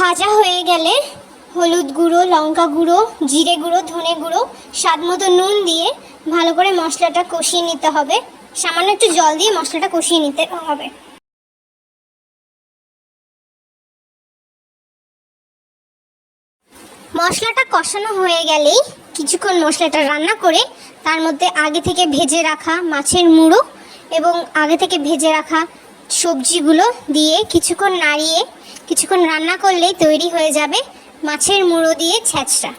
ভাজা হয়ে গেলে হলুদ গুঁড়ো, লঙ্কা গুঁড়ো, জিরে গুঁড়ো, ধনে গুঁড়ো, স্বাদ মতো নুন দিয়ে ভালো করে মশলাটা কষিয়ে নিতে হবে। সামান্য একটু জল দিয়ে মশলাটা কষিয়ে নিতে হবে। মশলাটা কষানো হয়ে গেলেই কিছুক্ষণ মশলাটা রান্না করে তার মধ্যে আগে থেকে ভেজে রাখা মাছের মুড়ো এবং আগে থেকে ভেজে রাখা সবজিগুলো দিয়ে কিছুক্ষণ নাড়িয়ে কিছুক্ষণ রান্না করলেই তৈরি হয়ে যাবে মাছের মুড়ো দিয়ে ছ্যাঁচড়া।